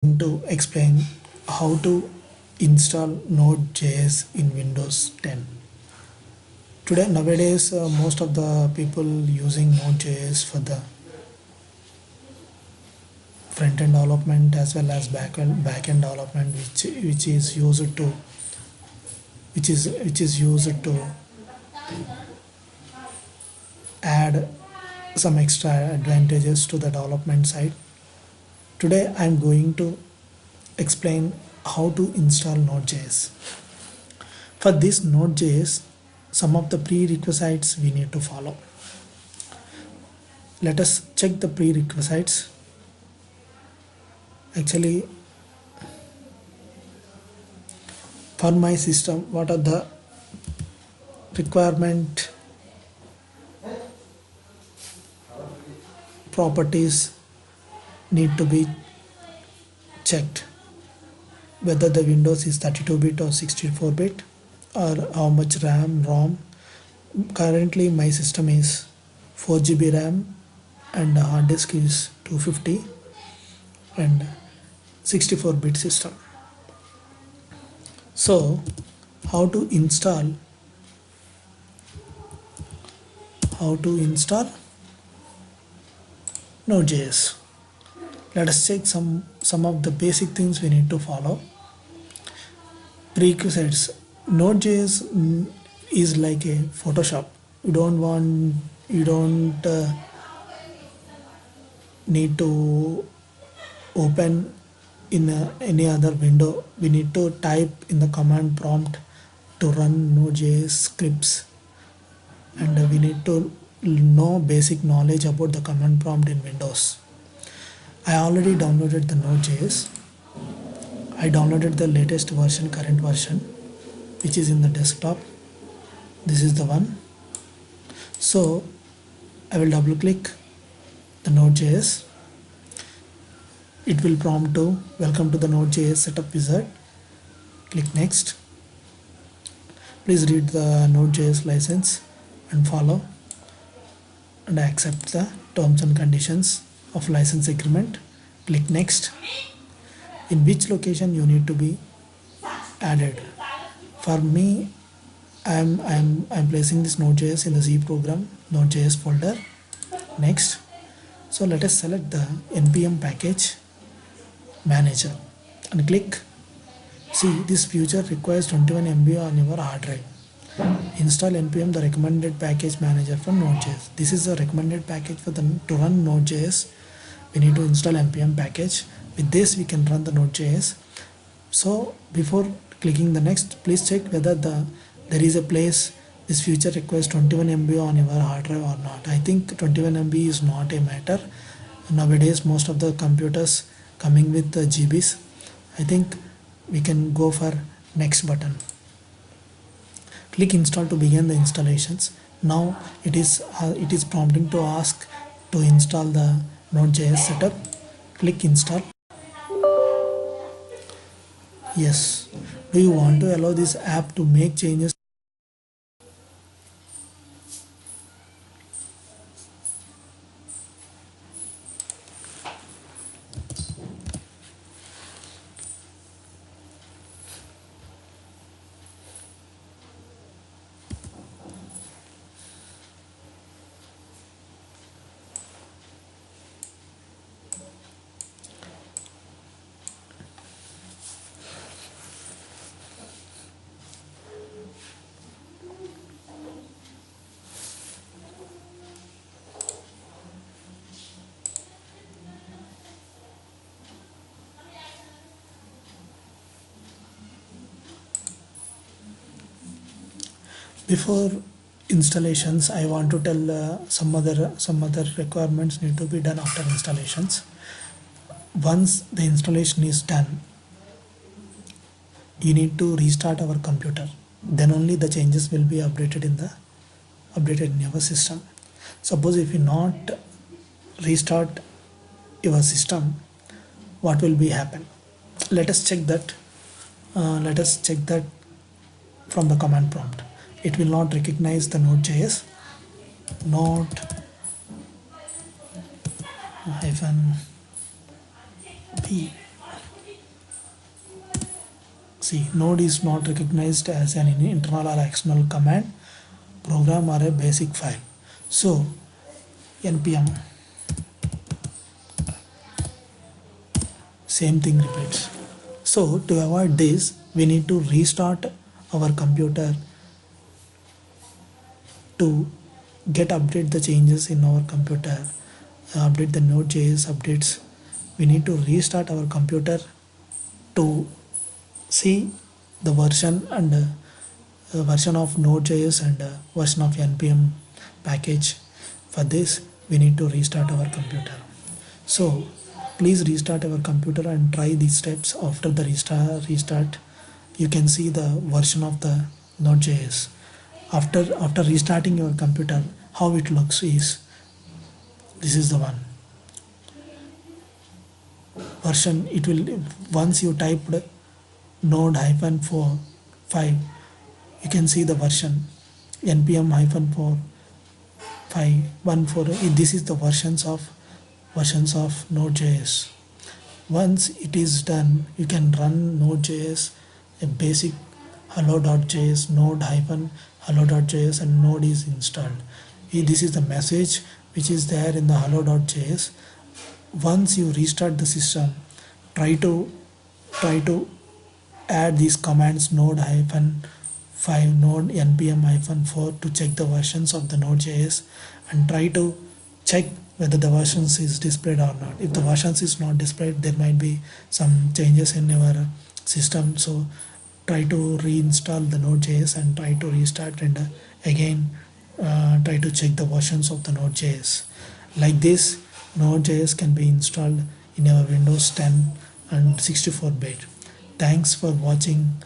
to explain how to install node.js in Windows 10. Today, nowadays, most of the people using node.js for the front-end development as well as back-end development, which is used to add some extra advantages to the development side. Today, I am going to explain how to install node.js. For this node.js, some of the prerequisites we need to follow. Let us check the prerequisites. Actually, for my system, what are the requirement properties need to be checked, whether the Windows is 32-bit or 64-bit, or how much RAM, ROM. Currently my system is 4 GB RAM and the hard disk is 250 and 64-bit system. So how to install node.js? Let us check some of the basic things we need to follow. Prerequisites. Node.js is like a Photoshop. You don't need to open in any other window. We need to type in the command prompt to run node.js scripts, and we need to know basic knowledge about the command prompt in Windows. I already downloaded the node.js. I downloaded the latest version, current version, which is in the desktop. This is the one. So I will double click the node.js. It will prompt to welcome to the node.js setup wizard. Click next. Please read the node.js license and follow and accept the terms and conditions of license agreement. Click next. In which location you need to be added? For me, I'm placing this node.js in the Z program node.js folder. Next. So let us select the npm package manager and click. See, this feature requires 21 MB on your hard drive. Install npm, the recommended package manager for node.js. This is the recommended package for to run node.js. We need to install npm package. With this we can run the node.js. So before clicking the next, please check whether there is a place this feature requires 21 MB on your hard drive or not. I think 21 MB is not a matter. Nowadays most of the computers coming with the GBs. I think we can go for next button. Click install to begin the installations. Now it is prompting to ask to install the node.js setup. Click install. Yes. Do you want to allow this app to make changes? Before installations, I want to tell some other requirements need to be done after installations. Once the installation is done, you need to restart our computer. Then only the changes will be updated in your system. Suppose if you not restart your system, what will be happen? Let us check that. From the command prompt. It will not recognize the node.js. Node -p See, node is not recognized as an internal or external command, program or a basic file. So npm, same thing repeats. So to avoid this, we need to restart our computer to update the changes in our computer, update the node.js updates. We need to restart our computer to see the version and version of node.js and version of npm package. For this, we need to restart our computer. So please restart our computer and try these steps. After the restart, you can see the version of the node.js. After restarting your computer, how it looks is this is the one version. It will, once you typed node -4 5, you can see the version npm -4 514. This is the versions of node.js. Once it is done, you can run node.js, a basic hello.js, node-hello.js, and node is installed. This is the message which is there in the hello.js. Once you restart the system, try to add these commands node-5 node npm-4 to check the versions of the node.js, and try to check whether the versions is displayed or not. If the versions is not displayed, there might be some changes in your system. So try to reinstall the node.js and try to restart, and again try to check the versions of the node.js. Like this, node.js can be installed in our Windows 10 and 64-bit. Thanks for watching.